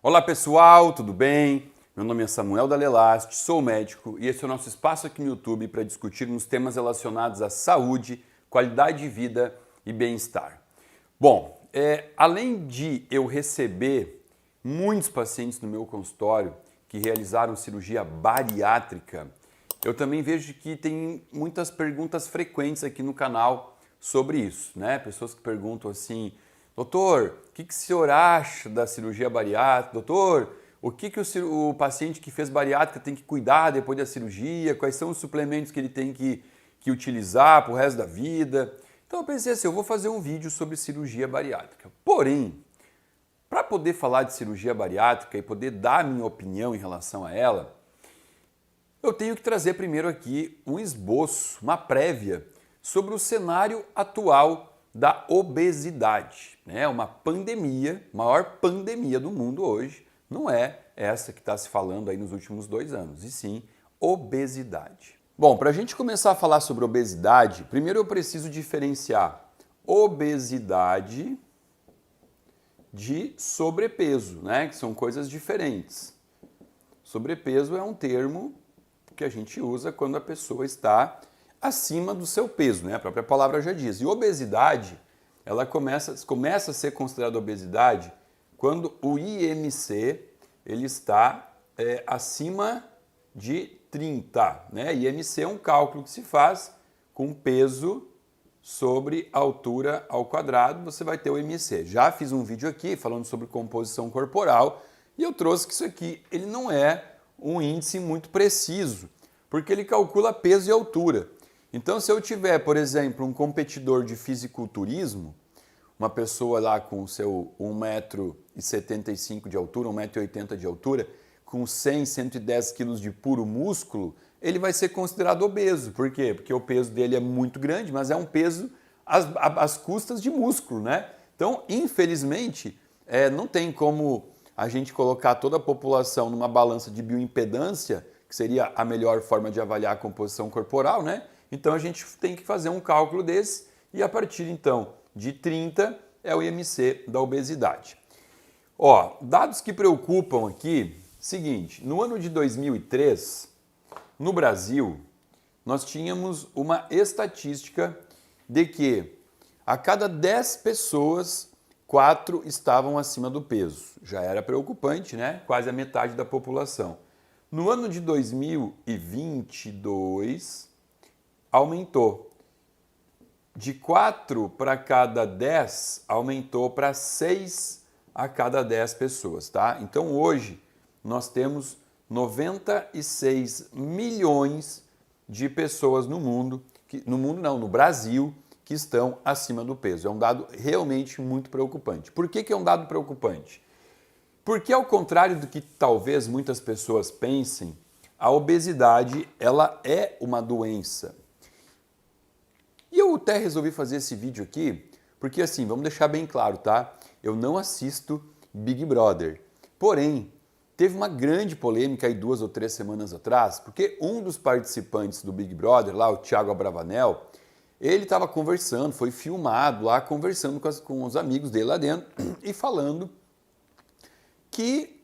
Olá pessoal, tudo bem? Meu nome é Samuel Dalelast, sou médico e esse é o nosso espaço aqui no YouTube para discutirmos temas relacionados à saúde, qualidade de vida e bem-estar. Bom, além de eu receber muitos pacientes no meu consultório que realizaram cirurgia bariátrica, eu também vejo que tem muitas perguntas frequentes aqui no canal sobre isso, né? Pessoas que perguntam assim: doutor, o que o senhor acha da cirurgia bariátrica? Doutor, o que o paciente que fez bariátrica tem que cuidar depois da cirurgia? Quais são os suplementos que ele tem que utilizar para o resto da vida? Então eu pensei assim, eu vou fazer um vídeo sobre cirurgia bariátrica. Porém, para poder falar de cirurgia bariátrica e poder dar a minha opinião em relação a ela, eu tenho que trazer primeiro aqui um esboço, uma prévia sobre o cenário atual da obesidade. É uma pandemia, maior pandemia do mundo hoje, não é essa que está se falando aí nos últimos 2 anos, e sim obesidade. Bom, para a gente começar a falar sobre obesidade, primeiro eu preciso diferenciar obesidade de sobrepeso, né? Que são coisas diferentes. Sobrepeso é um termo que a gente usa quando a pessoa está acima do seu peso, né? A própria palavra já diz. E obesidade, ela começa a ser considerada obesidade quando o IMC ele está acima de 30, né? IMC é um cálculo que se faz com peso sobre a altura ao quadrado, você vai ter o IMC. Já fiz um vídeo aqui falando sobre composição corporal e eu trouxe que isso aqui ele não é um índice muito preciso, porque ele calcula peso e altura. Então, se eu tiver, por exemplo, um competidor de fisiculturismo, uma pessoa lá com o seu 1,75 m de altura, 1,80 m de altura, com 100, 110 quilos de puro músculo, ele vai ser considerado obeso. Por quê? Porque o peso dele é muito grande, mas é um peso às custas de músculo, né? Então, infelizmente, não tem como a gente colocar toda a população numa balança de bioimpedância, que seria a melhor forma de avaliar a composição corporal, né? Então a gente tem que fazer um cálculo desse e a partir então de 30 é o IMC da obesidade. Ó, dados que preocupam aqui, seguinte, no ano de 2003, no Brasil, nós tínhamos uma estatística de que a cada 10 pessoas, 4 estavam acima do peso. Já era preocupante, né? Quase a metade da população. No ano de 2022, aumentou. De 4 para cada 10, aumentou para 6 a cada 10 pessoas, tá? Então hoje nós temos 96 milhões de pessoas no mundo, no Brasil, que estão acima do peso. É um dado realmente muito preocupante. Por que é um dado preocupante? Porque ao contrário do que talvez muitas pessoas pensem, a obesidade ela é uma doença. E eu até resolvi fazer esse vídeo aqui, porque assim, vamos deixar bem claro, tá? Eu não assisto Big Brother. Porém, teve uma grande polêmica aí 2 ou 3 semanas atrás, porque um dos participantes do Big Brother, lá o Thiago Abravanel, ele estava conversando, foi filmado lá, conversando com os amigos dele lá dentro e falando que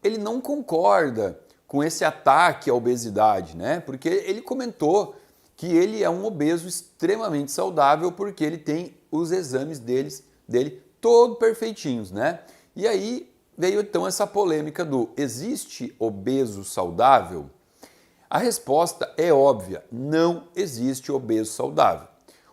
ele não concorda com esse ataque à obesidade, né? Porque ele comentou que ele é um obeso extremamente saudável porque ele tem os exames dele todos perfeitinhos, né? E aí veio então essa polêmica do existe obeso saudável? A resposta é óbvia, não existe obeso saudável.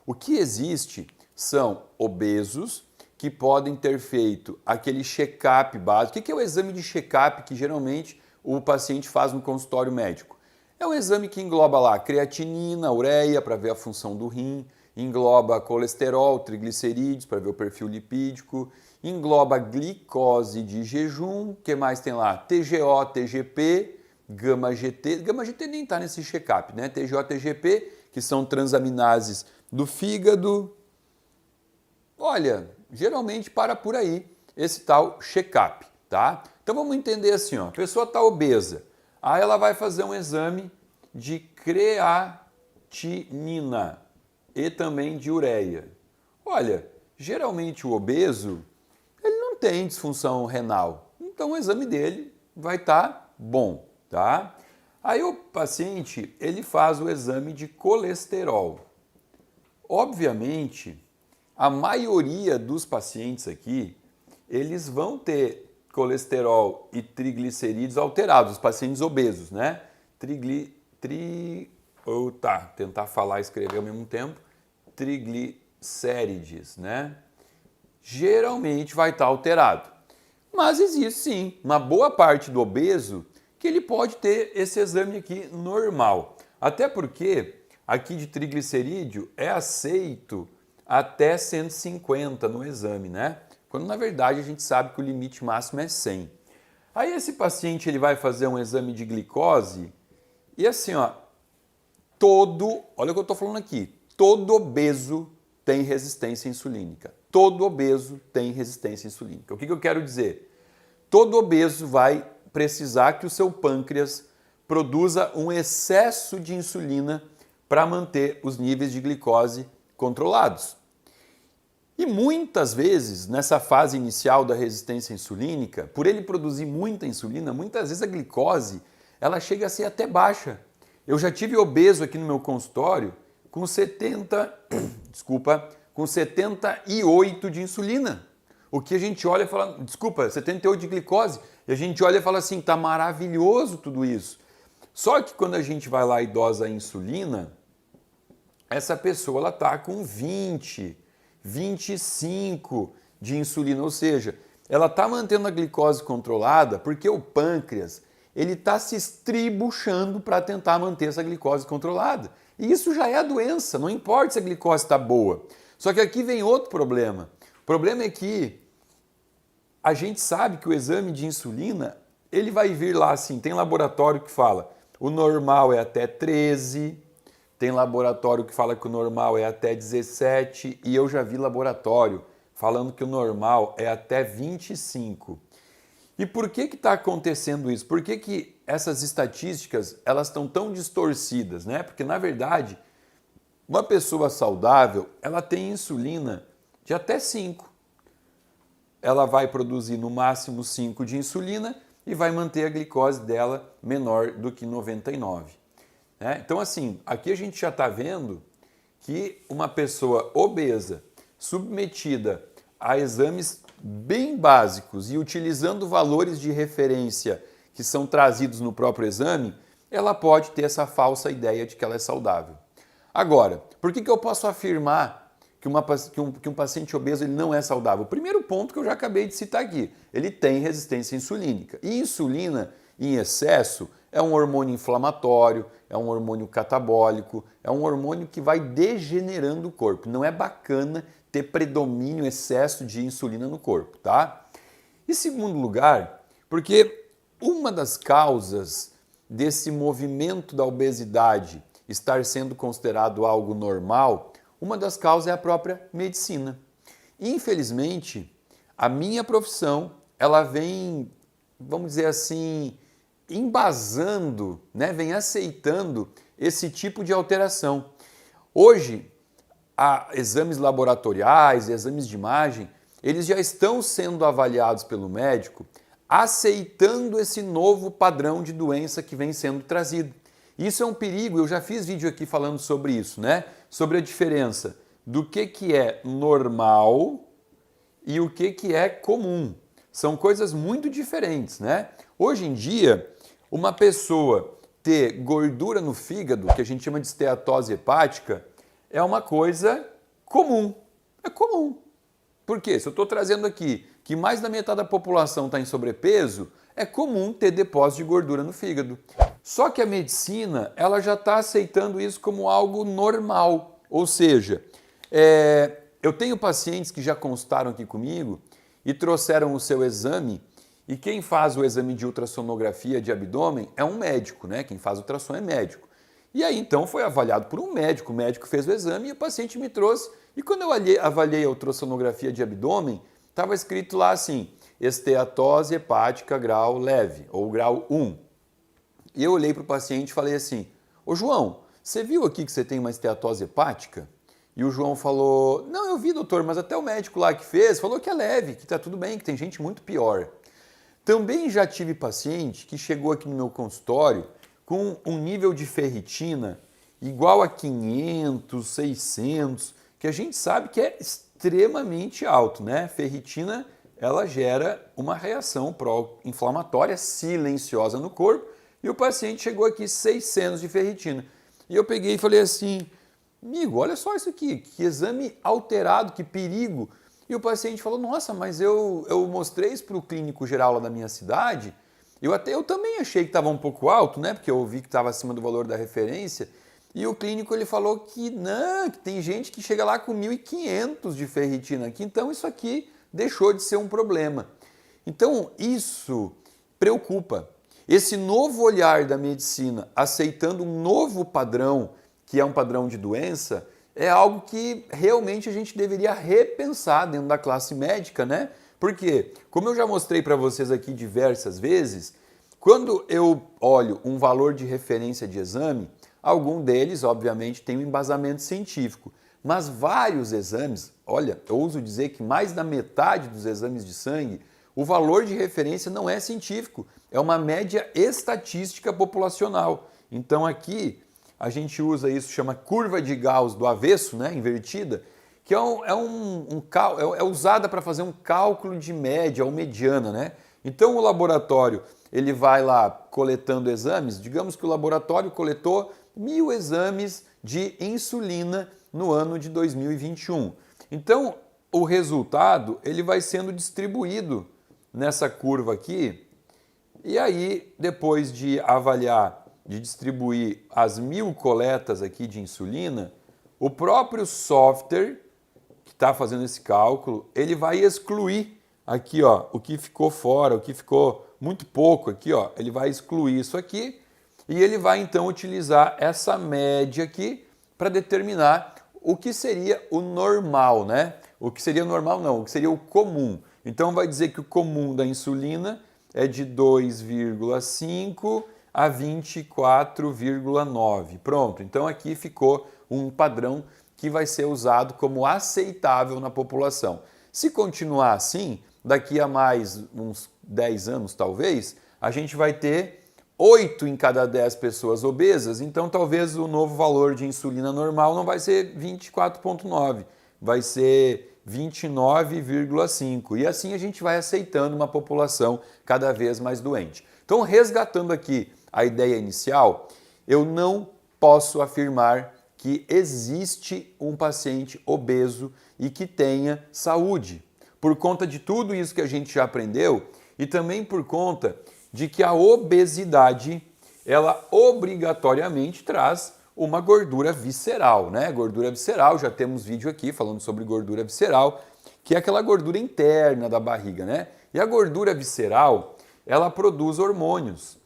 O que existe são obesos que podem ter feito aquele check-up básico. O que é o exame de check-up que geralmente o paciente faz no consultório médico? É um exame que engloba lá creatinina, ureia para ver a função do rim, engloba colesterol, triglicerídeos para ver o perfil lipídico, engloba glicose de jejum, o que mais tem lá? TGO, TGP, gama-GT. Gama-GT nem está nesse check-up, né? TGO, TGP, que são transaminases do fígado. Olha, geralmente para por aí esse tal check-up, tá? Então vamos entender assim, ó, a pessoa está obesa, aí ela vai fazer um exame de creatinina e também de ureia. Olha, geralmente o obeso, ele não tem disfunção renal, então o exame dele vai estar bom, tá? Aí o paciente, ele faz o exame de colesterol. Obviamente, a maioria dos pacientes aqui, eles vão ter colesterol e triglicerídeos alterados, os pacientes obesos, né? Tentar falar e escrever ao mesmo tempo. Triglicérides, né? Geralmente vai estar alterado. Mas existe sim uma boa parte do obeso que ele pode ter esse exame aqui normal. Até porque aqui de triglicerídeo é aceito até 150 no exame, né? Quando na verdade a gente sabe que o limite máximo é 100. Aí esse paciente ele vai fazer um exame de glicose e assim, ó, olha o que eu estou falando aqui, todo obeso tem resistência insulínica. Todo obeso tem resistência insulínica. O que eu quero dizer? Todo obeso vai precisar que o seu pâncreas produza um excesso de insulina para manter os níveis de glicose controlados. E muitas vezes, nessa fase inicial da resistência insulínica, por ele produzir muita insulina, muitas vezes a glicose ela chega a ser até baixa. Eu já tive obeso aqui no meu consultório com 78 de insulina. O que a gente olha e fala, 78 de glicose, e a gente olha e fala assim, tá maravilhoso tudo isso. Só que quando a gente vai lá e dosa a insulina, essa pessoa ela tá com 20, 25 de insulina, ou seja, ela está mantendo a glicose controlada porque o pâncreas ele está se estribuchando para tentar manter essa glicose controlada. E isso já é a doença, não importa se a glicose está boa. Só que aqui vem outro problema. O problema é que a gente sabe que o exame de insulina, ele vai vir lá assim, tem laboratório que fala o normal é até 13, tem laboratório que fala que o normal é até 17 e eu já vi laboratório falando que o normal é até 25. E por que está acontecendo isso? Por que essas estatísticas elas estão tão distorcidas, né? Porque na verdade, uma pessoa saudável, ela tem insulina de até 5. Ela vai produzir no máximo 5 de insulina e vai manter a glicose dela menor do que 99. Então assim, aqui a gente já está vendo que uma pessoa obesa, submetida a exames bem básicos e utilizando valores de referência que são trazidos no próprio exame, ela pode ter essa falsa ideia de que ela é saudável. Agora, por que eu posso afirmar que um paciente obeso ele não é saudável? O primeiro ponto que eu já acabei de citar aqui, ele tem resistência insulínica. E insulina em excesso é um hormônio inflamatório, é um hormônio catabólico, é um hormônio que vai degenerando o corpo. Não é bacana ter predomínio, excesso de insulina no corpo, tá? Em segundo lugar, porque uma das causas desse movimento da obesidade estar sendo considerado algo normal, uma das causas é a própria medicina. Infelizmente, a minha profissão, ela vem, vamos dizer assim, embasando, né, vem aceitando esse tipo de alteração. Hoje, exames laboratoriais, exames de imagem, eles já estão sendo avaliados pelo médico, aceitando esse novo padrão de doença que vem sendo trazido. Isso é um perigo, eu já fiz vídeo aqui falando sobre isso, né? Sobre a diferença do que é normal e o que é comum. São coisas muito diferentes, né? Hoje em dia, uma pessoa ter gordura no fígado, que a gente chama de esteatose hepática, é uma coisa comum. É comum. Por quê? Se eu estou trazendo aqui que mais da metade da população está em sobrepeso, é comum ter depósito de gordura no fígado. Só que a medicina ela já está aceitando isso como algo normal. Ou seja, eu tenho pacientes que já constaram aqui comigo e trouxeram o seu exame, e quem faz o exame de ultrassonografia de abdômen é um médico, né? Quem faz ultrassom é médico. E aí então foi avaliado por um médico, o médico fez o exame e o paciente me trouxe. E quando eu avaliei a ultrassonografia de abdômen, estava escrito lá assim, esteatose hepática grau leve, ou grau 1. E eu olhei para o paciente e falei assim, ô João, você viu aqui que você tem uma esteatose hepática? E o João falou, não, eu vi doutor, mas até o médico lá que fez falou que é leve, que está tudo bem, que tem gente muito pior. Também já tive paciente que chegou aqui no meu consultório com um nível de ferritina igual a 500, 600, que a gente sabe que é extremamente alto, né? Ferritina, ela gera uma reação pró-inflamatória silenciosa no corpo e o paciente chegou aqui 600 de ferritina. E eu peguei e falei assim, amigo, olha só isso aqui, que exame alterado, que perigo. E o paciente falou, nossa, mas eu mostrei isso para o clínico geral lá da minha cidade, eu também achei que estava um pouco alto, né? Porque eu vi que estava acima do valor da referência. E o clínico ele falou que não, que tem gente que chega lá com 1.500 de ferritina aqui, então isso aqui deixou de ser um problema. Então isso preocupa. Esse novo olhar da medicina, aceitando um novo padrão, que é um padrão de doença, é algo que realmente a gente deveria repensar dentro da classe médica, né? Porque, como eu já mostrei para vocês aqui diversas vezes, quando eu olho um valor de referência de exame, algum deles, obviamente, tem um embasamento científico, mas vários exames, olha, eu ouso dizer que mais da metade dos exames de sangue, o valor de referência não é científico, é uma média estatística populacional. Então aqui a gente usa isso, chama curva de Gauss do avesso, né, invertida, que é usada para fazer um cálculo de média ou mediana, né? Então o laboratório ele vai lá coletando exames, digamos que o laboratório coletou 1.000 exames de insulina no ano de 2021. Então o resultado ele vai sendo distribuído nessa curva aqui e aí depois de avaliar, de distribuir as 1.000 coletas aqui de insulina, o próprio software que está fazendo esse cálculo, ele vai excluir aqui, ó, o que ficou fora, o que ficou muito pouco aqui, ó, ele vai excluir isso aqui e ele vai então utilizar essa média aqui para determinar o que seria o normal, né? O que seria normal não, o que seria o comum. Então vai dizer que o comum da insulina é de 2,5 a 24,9. Pronto, então aqui ficou um padrão que vai ser usado como aceitável na população. Se continuar assim, daqui a mais uns 10 anos talvez, a gente vai ter 8 em cada 10 pessoas obesas, então talvez o novo valor de insulina normal não vai ser 24,9, vai ser 29,5. E assim a gente vai aceitando uma população cada vez mais doente. Então, resgatando aqui a ideia inicial, eu não posso afirmar que existe um paciente obeso e que tenha saúde, por conta de tudo isso que a gente já aprendeu e também por conta de que a obesidade, ela obrigatoriamente traz uma gordura visceral, né? Gordura visceral, já temos vídeo aqui falando sobre gordura visceral, que é aquela gordura interna da barriga, né? E a gordura visceral, ela produz hormônios.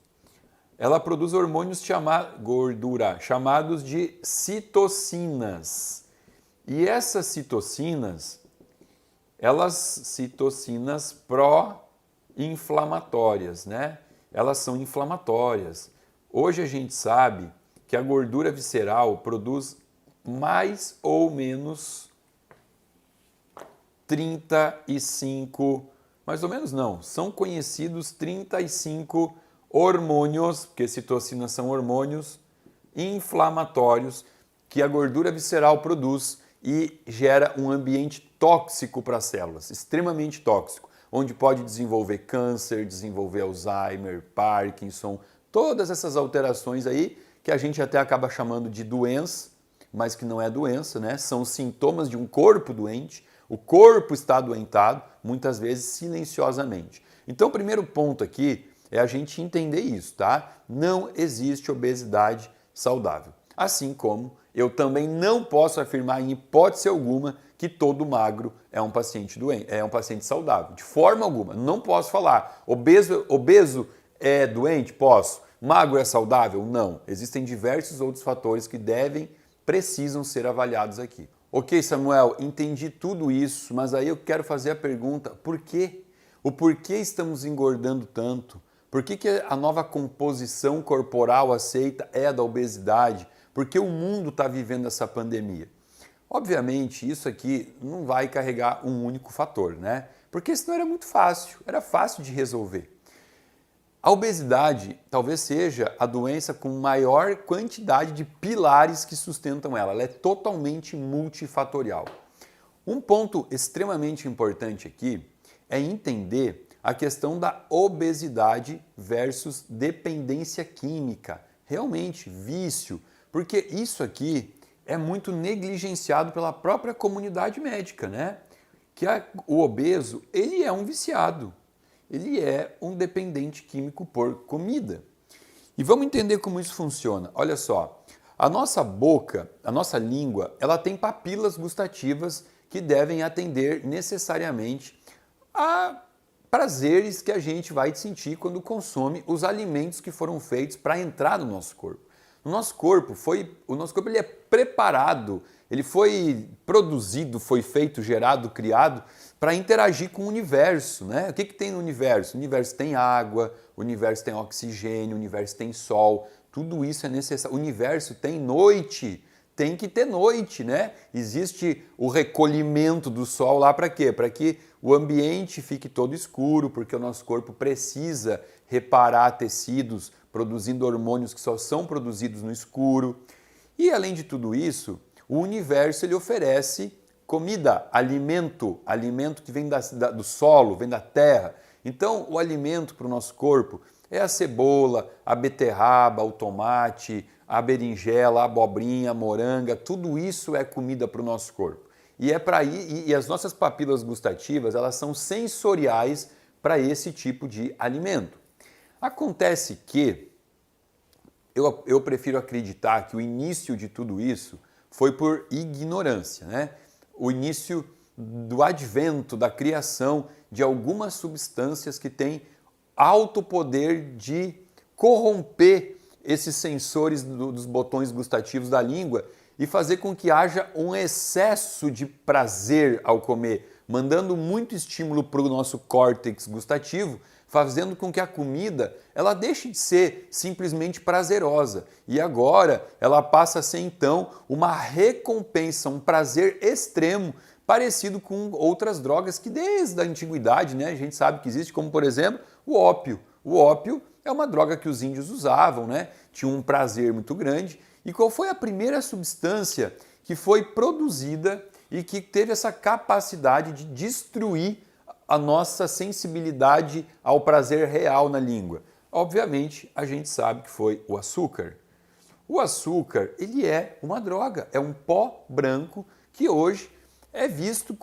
Ela produz hormônios chamados de citocinas. E essas citocinas, citocinas pró-inflamatórias, né? Elas são inflamatórias. Hoje a gente sabe que a gordura visceral produz mais ou menos 35, mais ou menos não, são conhecidos 35 hormônios, porque citocinas são hormônios inflamatórios que a gordura visceral produz e gera um ambiente tóxico para as células, extremamente tóxico, onde pode desenvolver câncer, desenvolver Alzheimer, Parkinson, todas essas alterações aí que a gente até acaba chamando de doença, mas que não é doença, né? São sintomas de um corpo doente, o corpo está adoentado, muitas vezes silenciosamente. Então o primeiro ponto aqui é a gente entender isso, tá? Não existe obesidade saudável. Assim como eu também não posso afirmar em hipótese alguma que todo magro é um paciente doente, é um paciente saudável. De forma alguma. Não posso falar. Obeso é doente? Posso. Magro é saudável? Não. Existem diversos outros fatores que precisam ser avaliados aqui. Ok, Samuel, entendi tudo isso, mas aí eu quero fazer a pergunta, por quê? O porquê estamos engordando tanto? Por que a nova composição corporal aceita é a da obesidade? Por que o mundo está vivendo essa pandemia? Obviamente, isso aqui não vai carregar um único fator, né? Porque senão era muito fácil, era fácil de resolver. A obesidade talvez seja a doença com maior quantidade de pilares que sustentam ela. Ela é totalmente multifatorial. Um ponto extremamente importante aqui é entender a questão da obesidade versus dependência química. Realmente, vício, porque isso aqui é muito negligenciado pela própria comunidade médica, né? Que o obeso, ele é um viciado. Ele é um dependente químico por comida. E vamos entender como isso funciona. Olha só, a nossa boca, a nossa língua, ela tem papilas gustativas que devem atender necessariamente a prazeres que a gente vai sentir quando consome os alimentos que foram feitos para entrar no nosso corpo. O nosso corpo ele é preparado, ele foi produzido, foi feito, gerado, criado para interagir com o universo, né? O que tem no universo? O universo tem água, o universo tem oxigênio, o universo tem sol, tudo isso é necessário. O universo tem noite, tem que ter noite, né? Existe o recolhimento do sol lá para quê? Para que o ambiente fique todo escuro, porque o nosso corpo precisa reparar tecidos, produzindo hormônios que só são produzidos no escuro. E além de tudo isso, o universo ele oferece comida, alimento que vem do solo, vem da terra. Então, o alimento para o nosso corpo é a cebola, a beterraba, o tomate, a berinjela, a abobrinha, a moranga, tudo isso é comida para o nosso corpo. E as nossas papilas gustativas, elas são sensoriais para esse tipo de alimento. Acontece que eu prefiro acreditar que o início de tudo isso foi por ignorância, né? O início do advento, da criação de algumas substâncias que têm alto poder de corromper esses sensores dos botões gustativos da língua e fazer com que haja um excesso de prazer ao comer, mandando muito estímulo para o nosso córtex gustativo, fazendo com que a comida ela deixe de ser simplesmente prazerosa e agora ela passa a ser então uma recompensa, um prazer extremo, parecido com outras drogas que desde a antiguidade, né, a gente sabe que existe, como por exemplo o ópio. O ópio é uma droga que os índios usavam, né? Tinha um prazer muito grande. E qual foi a primeira substância que foi produzida e que teve essa capacidade de destruir a nossa sensibilidade ao prazer real na língua? Obviamente, a gente sabe que foi o açúcar. O açúcar, ele é uma droga, é um pó branco que hoje é visto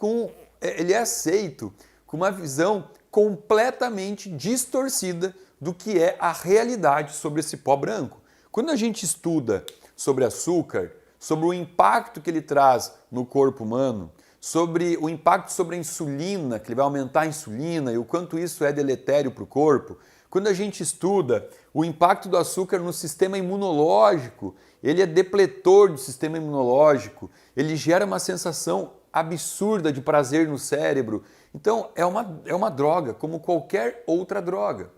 ele é aceito com uma visão completamente distorcida do que é a realidade sobre esse pó branco. Quando a gente estuda sobre açúcar, sobre o impacto que ele traz no corpo humano, sobre o impacto sobre a insulina, que ele vai aumentar a insulina e o quanto isso é deletério para o corpo, quando a gente estuda o impacto do açúcar no sistema imunológico, ele é depletor do sistema imunológico, ele gera uma sensação absurda de prazer no cérebro. Então é uma droga, como qualquer outra droga.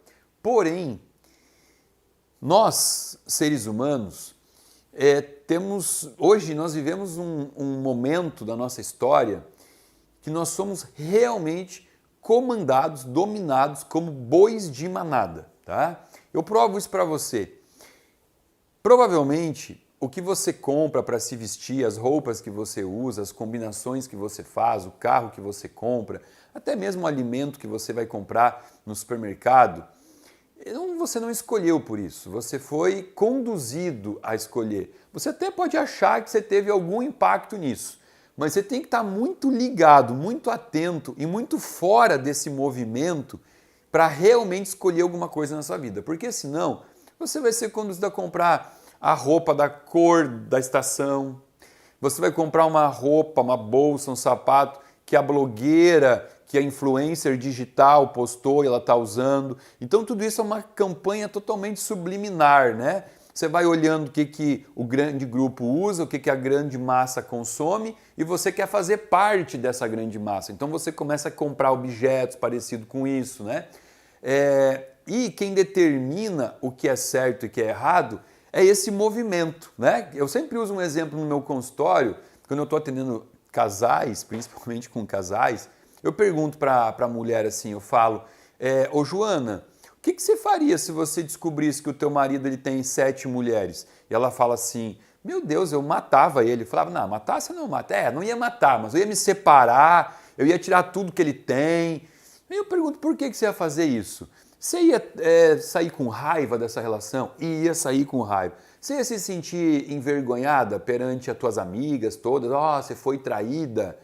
Porém, nós, seres humanos, hoje nós vivemos um momento da nossa história que nós somos realmente comandados, dominados como bois de manada, tá? Eu provo isso para você. Provavelmente, o que você compra para se vestir, as roupas que você usa, as combinações que você faz, o carro que você compra, até mesmo o alimento que você vai comprar no supermercado, você não escolheu por isso, você foi conduzido a escolher. Você até pode achar que você teve algum impacto nisso, mas você tem que estar muito ligado, muito atento e muito fora desse movimento para realmente escolher alguma coisa na sua vida, porque senão você vai ser conduzido a comprar a roupa da cor da estação, você vai comprar uma roupa, uma bolsa, um sapato que a blogueira, que a influencer digital postou e ela está usando. Então tudo isso é uma campanha totalmente subliminar, né? Você vai olhando o que o grande grupo usa, o que a grande massa consome e você quer fazer parte dessa grande massa. Então você começa a comprar objetos parecidos com isso, né? E quem determina o que é certo e o que é errado é esse movimento, né? Eu sempre uso um exemplo no meu consultório, quando eu estou atendendo casais, principalmente com casais, eu pergunto para a mulher assim, eu falo, ô Joana, que você faria se você descobrisse que o teu marido ele tem 7 mulheres? E ela fala assim, meu Deus, eu matava ele. Eu falava, não, matar você não mata. Não ia matar, mas eu ia me separar, eu ia tirar tudo que ele tem. E eu pergunto, por que você ia fazer isso? Você ia sair com raiva dessa relação? Ia sair com raiva. Você ia se sentir envergonhada perante as tuas amigas todas? Você foi traída.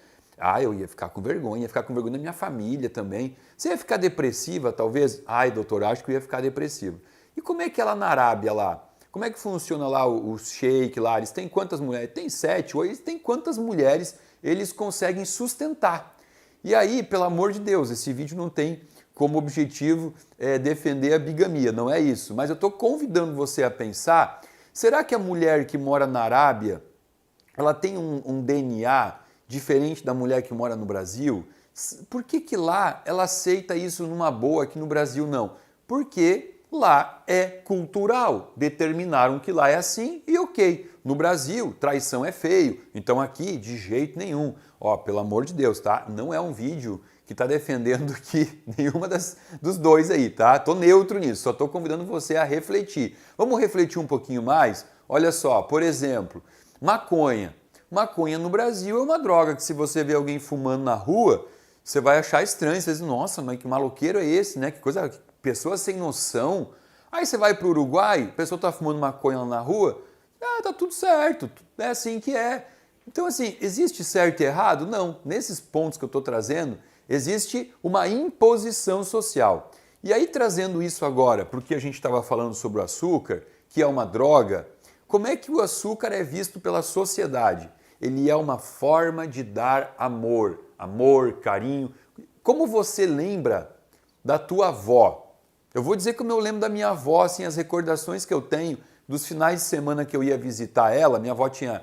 Eu ia ficar com vergonha da minha família também. Você ia ficar depressiva, talvez? Doutor, acho que eu ia ficar depressiva. E como é que é lá na Arábia lá? Como é que funciona lá o sheik lá? Eles têm quantas mulheres? Tem 7, 8, eles têm quantas mulheres eles conseguem sustentar? E aí, pelo amor de Deus, esse vídeo não tem como objetivo defender a bigamia, não é isso. Mas eu estou convidando você a pensar, será que a mulher que mora na Arábia, ela tem um DNA diferente da mulher que mora no Brasil? Por que lá ela aceita isso numa boa, aqui no Brasil não? Porque lá é cultural, determinaram que lá é assim e ok. No Brasil, traição é feio, então aqui de jeito nenhum. Pelo amor de Deus, tá? Não é um vídeo que está defendendo que nenhuma dos dois aí, tá? Tô neutro nisso, só tô convidando você a refletir. Vamos refletir um pouquinho mais? Olha só, por exemplo, maconha. Maconha no Brasil é uma droga que se você vê alguém fumando na rua, você vai achar estranho, você diz, nossa, mas que maloqueiro é esse, né? Que coisa, pessoa sem noção. Aí você vai para o Uruguai, a pessoa está fumando maconha lá na rua, tá tudo certo, é assim que é. Então assim, existe certo e errado? Não. Nesses pontos que eu estou trazendo, existe uma imposição social. E aí trazendo isso agora, porque a gente estava falando sobre o açúcar, que é uma droga, como é que o açúcar é visto pela sociedade? Ele é uma forma de dar amor, carinho. Como você lembra da tua avó? Eu vou dizer como eu lembro da minha avó, assim, as recordações que eu tenho dos finais de semana que eu ia visitar ela. Minha avó tinha,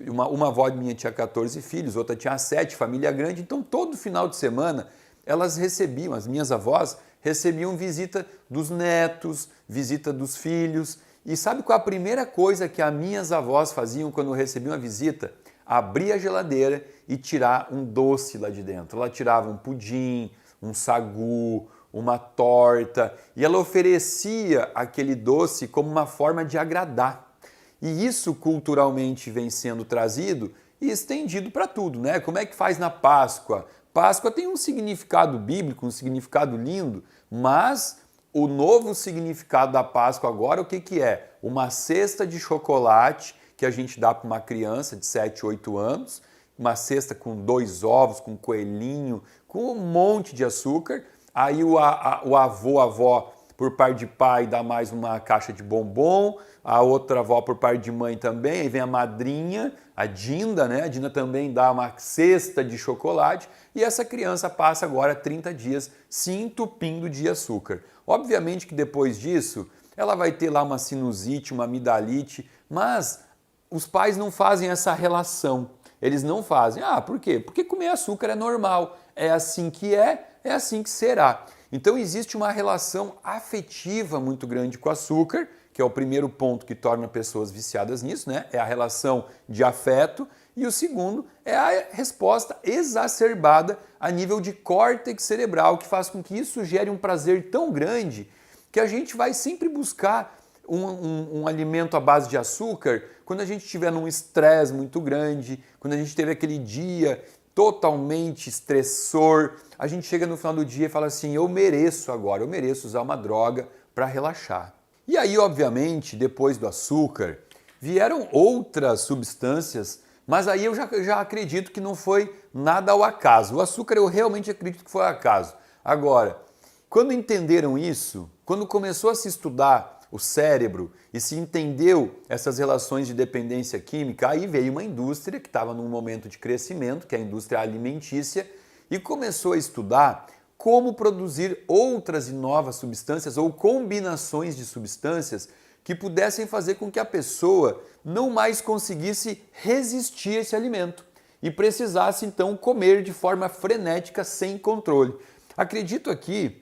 uma avó minha tinha 14 filhos, outra tinha 7, família grande. Então todo final de semana elas recebiam, as minhas avós recebiam visita dos netos, visita dos filhos. E sabe qual a primeira coisa que as minhas avós faziam quando recebiam a visita? Abrir a geladeira e tirar um doce lá de dentro. Ela tirava um pudim, um sagu, uma torta e ela oferecia aquele doce como uma forma de agradar. E isso culturalmente vem sendo trazido e estendido para tudo, né? Como é que faz na Páscoa? Páscoa tem um significado bíblico, um significado lindo, mas o novo significado da Páscoa agora o que é? Uma cesta de chocolate que a gente dá para uma criança de 7, 8 anos, uma cesta com 2 ovos, com coelhinho, com um monte de açúcar. Aí o avô, a avó, por parte de pai, dá mais uma caixa de bombom, a outra avó por parte de mãe também, aí vem a madrinha, a Dinda, né? A Dinda também dá uma cesta de chocolate e essa criança passa agora 30 dias se entupindo de açúcar. Obviamente que depois disso, ela vai ter lá uma sinusite, uma amidalite, mas os pais não fazem essa relação. Eles não fazem. Por quê? Porque comer açúcar é normal. É assim que é assim que será. Então existe uma relação afetiva muito grande com o açúcar, que é o primeiro ponto que torna pessoas viciadas nisso, né? É a relação de afeto. E o segundo é a resposta exacerbada a nível de córtex cerebral, que faz com que isso gere um prazer tão grande que a gente vai sempre buscar um alimento à base de açúcar quando a gente estiver num estresse muito grande, quando a gente teve aquele dia totalmente estressor, a gente chega no final do dia e fala assim, eu mereço agora, eu mereço usar uma droga para relaxar. E aí, obviamente, depois do açúcar, vieram outras substâncias, mas aí eu já acredito que não foi nada ao acaso. O açúcar eu realmente acredito que foi ao acaso. Agora, quando entenderam isso, quando começou a se estudar o cérebro e se entendeu essas relações de dependência química, aí veio uma indústria que estava num momento de crescimento, que é a indústria alimentícia, e começou a estudar como produzir outras e novas substâncias ou combinações de substâncias que pudessem fazer com que a pessoa não mais conseguisse resistir a esse alimento e precisasse então comer de forma frenética, sem controle. Acredito aqui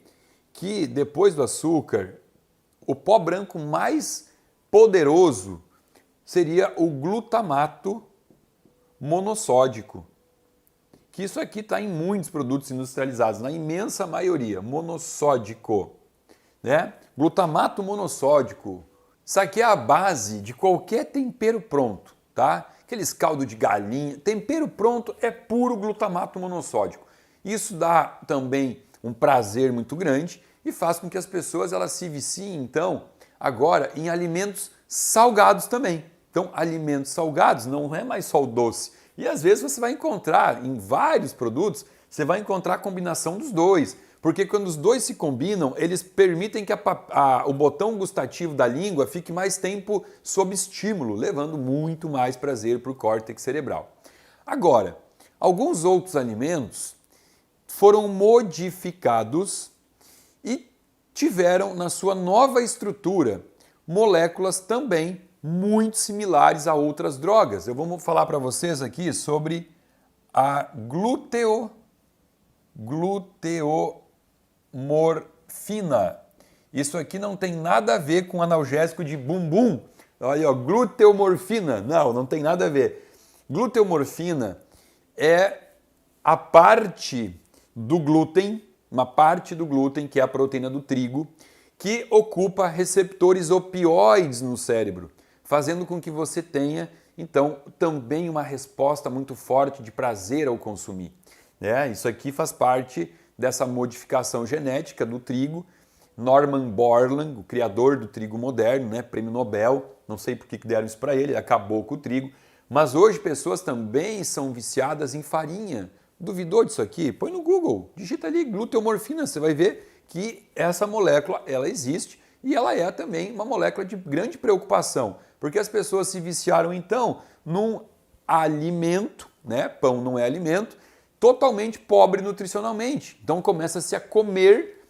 que depois do açúcar, o pó branco mais poderoso seria o glutamato monossódico, que isso aqui está em muitos produtos industrializados, na imensa maioria, monossódico. né? Glutamato monossódico. Isso aqui é a base de qualquer tempero pronto, tá? Aqueles caldo de galinha, tempero pronto é puro glutamato monossódico. Isso dá também um prazer muito grande e faz com que as pessoas elas se viciem, então, agora em alimentos salgados também. Então, alimentos salgados não é mais só o doce. E às vezes você vai encontrar em vários produtos, você vai encontrar a combinação dos dois. Porque quando os dois se combinam, eles permitem que o botão gustativo da língua fique mais tempo sob estímulo, levando muito mais prazer para o córtex cerebral. Agora, alguns outros alimentos foram modificados e tiveram na sua nova estrutura moléculas também muito similares a outras drogas. Eu vou falar para vocês aqui sobre a gluteomorfina. Isso aqui não tem nada a ver com analgésico de bumbum. Olha, ó, gluteomorfina. Não tem nada a ver. Gluteomorfina é a parte do glúten, uma parte do glúten, que é a proteína do trigo, que ocupa receptores opioides no cérebro, fazendo com que você tenha, então, também uma resposta muito forte de prazer ao consumir. Isso aqui faz parte dessa modificação genética do trigo. Norman Borlaug, o criador do trigo moderno, né, prêmio Nobel, não sei por que deram isso para ele acabou com o trigo, mas hoje pessoas também são viciadas em farinha. Duvidou disso aqui? Põe no Google, digita ali gluteomorfina, você vai ver que essa molécula ela existe e ela é também uma molécula de grande preocupação, porque as pessoas se viciaram então num alimento, né, pão não é alimento, totalmente pobre nutricionalmente. Então começa-se a comer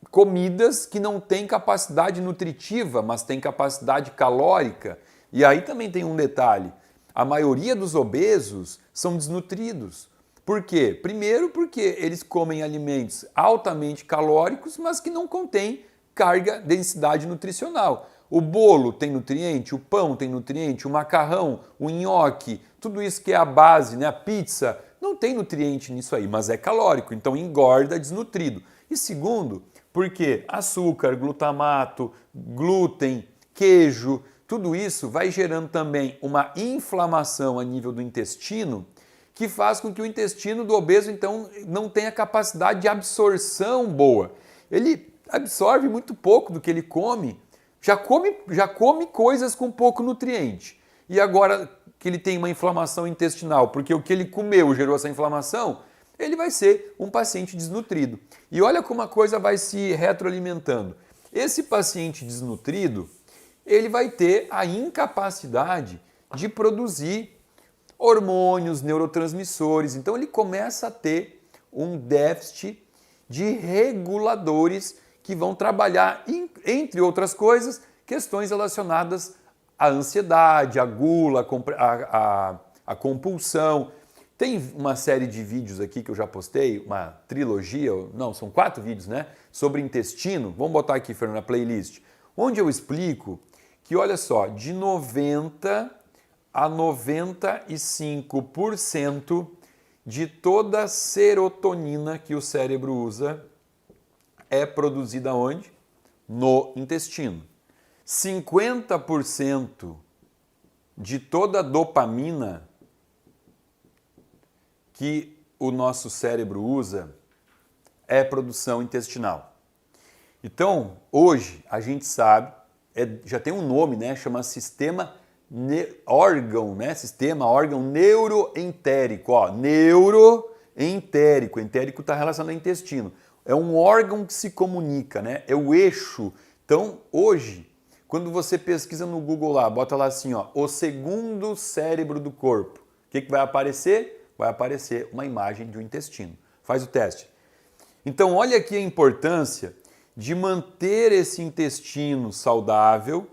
comidas que não têm capacidade nutritiva, mas têm capacidade calórica. E aí também tem um detalhe, a maioria dos obesos são desnutridos. Por quê? Primeiro porque eles comem alimentos altamente calóricos, mas que não contêm carga, densidade nutricional. O bolo tem nutriente, o pão tem nutriente, o macarrão, o nhoque, tudo isso que é a base, né? A pizza, não tem nutriente nisso aí, mas é calórico, então engorda desnutrido. E segundo, porque açúcar, glutamato, glúten, queijo, tudo isso vai gerando também uma inflamação a nível do intestino, que faz com que o intestino do obeso, então, não tenha capacidade de absorção boa. Ele absorve muito pouco do que ele come, já come coisas com pouco nutriente. E agora que ele tem uma inflamação intestinal, porque o que ele comeu gerou essa inflamação, ele vai ser um paciente desnutrido. E olha como a coisa vai se retroalimentando. Esse paciente desnutrido, ele vai ter a incapacidade de produzir hormônios, neurotransmissores. Então ele começa a ter um déficit de reguladores que vão trabalhar, entre outras coisas, questões relacionadas à ansiedade, à gula, à compulsão. Tem uma série de vídeos aqui que eu já postei, uma trilogia, não, são 4 vídeos, né? Sobre intestino. Vamos botar aqui, Fernando, na playlist. Onde eu explico que, olha só, de 90 a 95% de toda a serotonina que o cérebro usa é produzida onde? No intestino. 50% de toda a dopamina que o nosso cérebro usa é produção intestinal. Então, hoje, a gente sabe, já tem um nome, né? Chama sistema órgão neuroentérico. Ó, neuroentérico. Entérico está relacionado ao intestino. É um órgão que se comunica, né? É o eixo. Então, hoje, quando você pesquisa no Google lá, bota lá assim, ó, o segundo cérebro do corpo, o que vai aparecer? Vai aparecer uma imagem de um intestino. Faz o teste. Então, olha aqui a importância de manter esse intestino saudável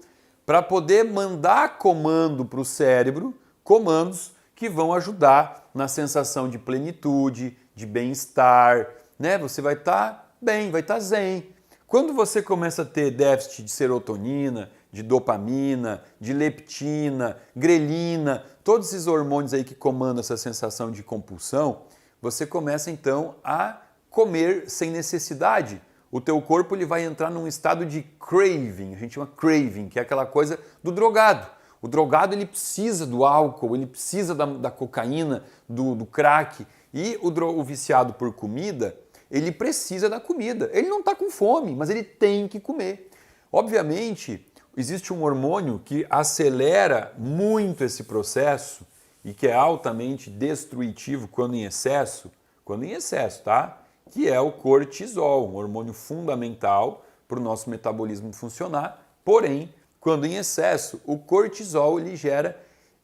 para poder mandar comando para o cérebro, comandos que vão ajudar na sensação de plenitude, de bem-estar, né? Você vai estar bem, vai estar zen. Quando você começa a ter déficit de serotonina, de dopamina, de leptina, grelina, todos esses hormônios aí que comandam essa sensação de compulsão, você começa então a comer sem necessidade. o teu corpo ele vai entrar num estado de craving, a gente chama craving, que é aquela coisa do drogado. O drogado ele precisa do álcool, ele precisa da cocaína, do crack. E o viciado por comida, ele precisa da comida. Ele não está com fome, mas ele tem que comer. Obviamente, existe um hormônio que acelera muito esse processo e que é altamente destrutivo quando em excesso, tá? Que é o cortisol, um hormônio fundamental para o nosso metabolismo funcionar. Porém, quando em excesso, o cortisol ele gera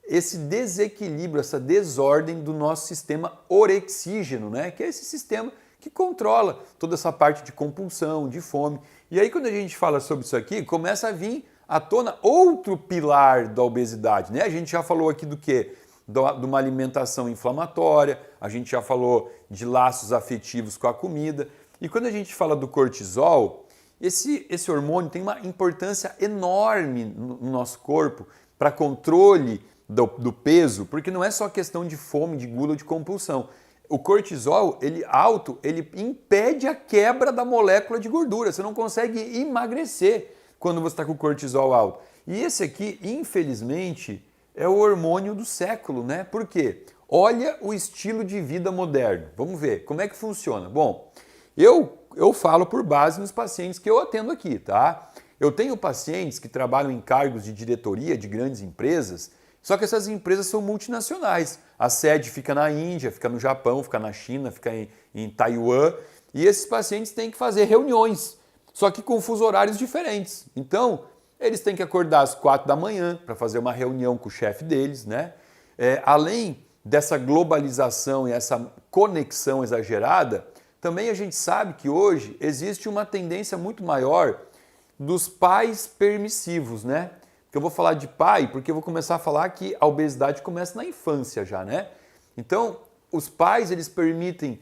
esse desequilíbrio, essa desordem do nosso sistema orexígeno, né? Que é esse sistema que controla toda essa parte de compulsão, de fome. E aí quando a gente fala sobre isso aqui, começa a vir à tona outro pilar da obesidade, né? A gente já falou aqui do quê? De uma alimentação inflamatória, a gente já falou de laços afetivos com a comida. E quando a gente fala do cortisol, esse hormônio tem uma importância enorme no nosso corpo para controle do peso, porque não é só questão de fome, de gula ou de compulsão. O cortisol, ele impede a quebra da molécula de gordura. Você não consegue emagrecer quando você está com o cortisol alto. E esse aqui, infelizmente, é o hormônio do século, né? Por quê? Olha o estilo de vida moderno. Vamos ver, como é que funciona? Bom, eu falo por base nos pacientes que eu atendo aqui, tá? Eu tenho pacientes que trabalham em cargos de diretoria de grandes empresas, só que essas empresas são multinacionais. A sede fica na Índia, fica no Japão, fica na China, fica em Taiwan. E esses pacientes têm que fazer reuniões, só que com fusos horários diferentes. Então, eles têm que acordar às 4 da manhã para fazer uma reunião com o chefe deles, né? Além dessa globalização e essa conexão exagerada, também a gente sabe que hoje existe uma tendência muito maior dos pais permissivos, né? Que eu vou falar de pai porque eu vou começar a falar que a obesidade começa na infância já, né? Então, os pais, eles permitem,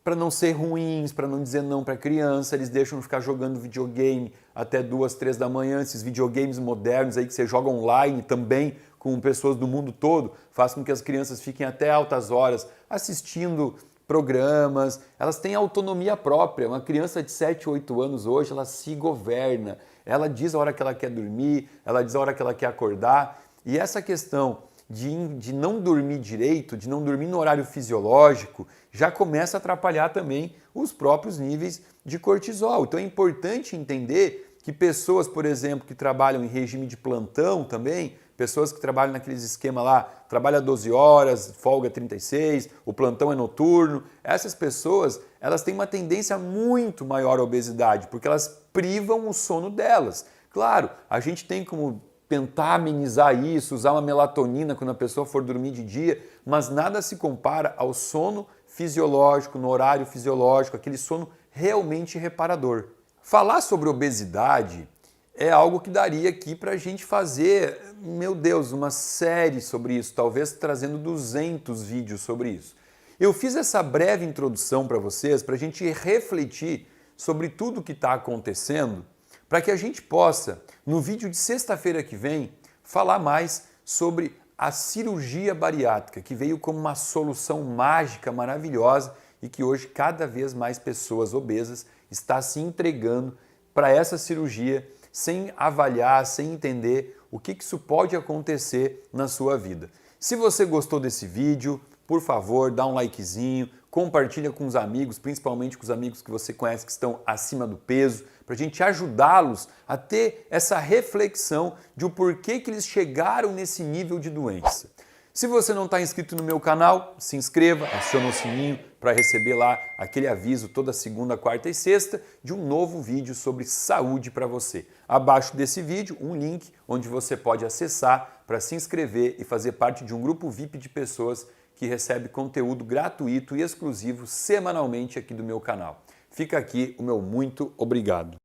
para não ser ruins, para não dizer não para a criança, eles deixam ficar jogando videogame até 2, 3 da manhã, esses videogames modernos aí que você joga online também com pessoas do mundo todo, faz com que as crianças fiquem até altas horas assistindo programas, elas têm autonomia própria. Uma criança de 7, 8 anos hoje, ela se governa, ela diz a hora que ela quer dormir, ela diz a hora que ela quer acordar. E essa questão de não dormir direito, de não dormir no horário fisiológico, já começa a atrapalhar também os próprios níveis de cortisol. Então é importante entender que pessoas, por exemplo, que trabalham em regime de plantão também, pessoas que trabalham naqueles esquema lá, trabalha 12 horas, folga 36, o plantão é noturno, essas pessoas, elas têm uma tendência muito maior à obesidade, porque elas privam o sono delas. Claro, a gente tem como tentar amenizar isso, usar uma melatonina quando a pessoa for dormir de dia, mas nada se compara ao sono fisiológico, no horário fisiológico, aquele sono realmente reparador. Falar sobre obesidade é algo que daria aqui para a gente fazer, meu Deus, uma série sobre isso, talvez trazendo 200 vídeos sobre isso. Eu fiz essa breve introdução para vocês, para a gente refletir sobre tudo o que está acontecendo, para que a gente possa, no vídeo de sexta-feira que vem, falar mais sobre a cirurgia bariátrica, que veio como uma solução mágica, maravilhosa, e que hoje cada vez mais pessoas obesas estão se entregando para essa cirurgia sem avaliar, sem entender o que isso pode acontecer na sua vida. Se você gostou desse vídeo, por favor, dá um likezinho, compartilha com os amigos, principalmente com os amigos que você conhece que estão acima do peso, para a gente ajudá-los a ter essa reflexão de o porquê que eles chegaram nesse nível de doença. Se você não está inscrito no meu canal, se inscreva, aciona o sininho para receber lá aquele aviso toda segunda, quarta e sexta de um novo vídeo sobre saúde para você. Abaixo desse vídeo, um link onde você pode acessar para se inscrever e fazer parte de um grupo VIP de pessoas que recebe conteúdo gratuito e exclusivo semanalmente aqui do meu canal. Fica aqui o meu muito obrigado.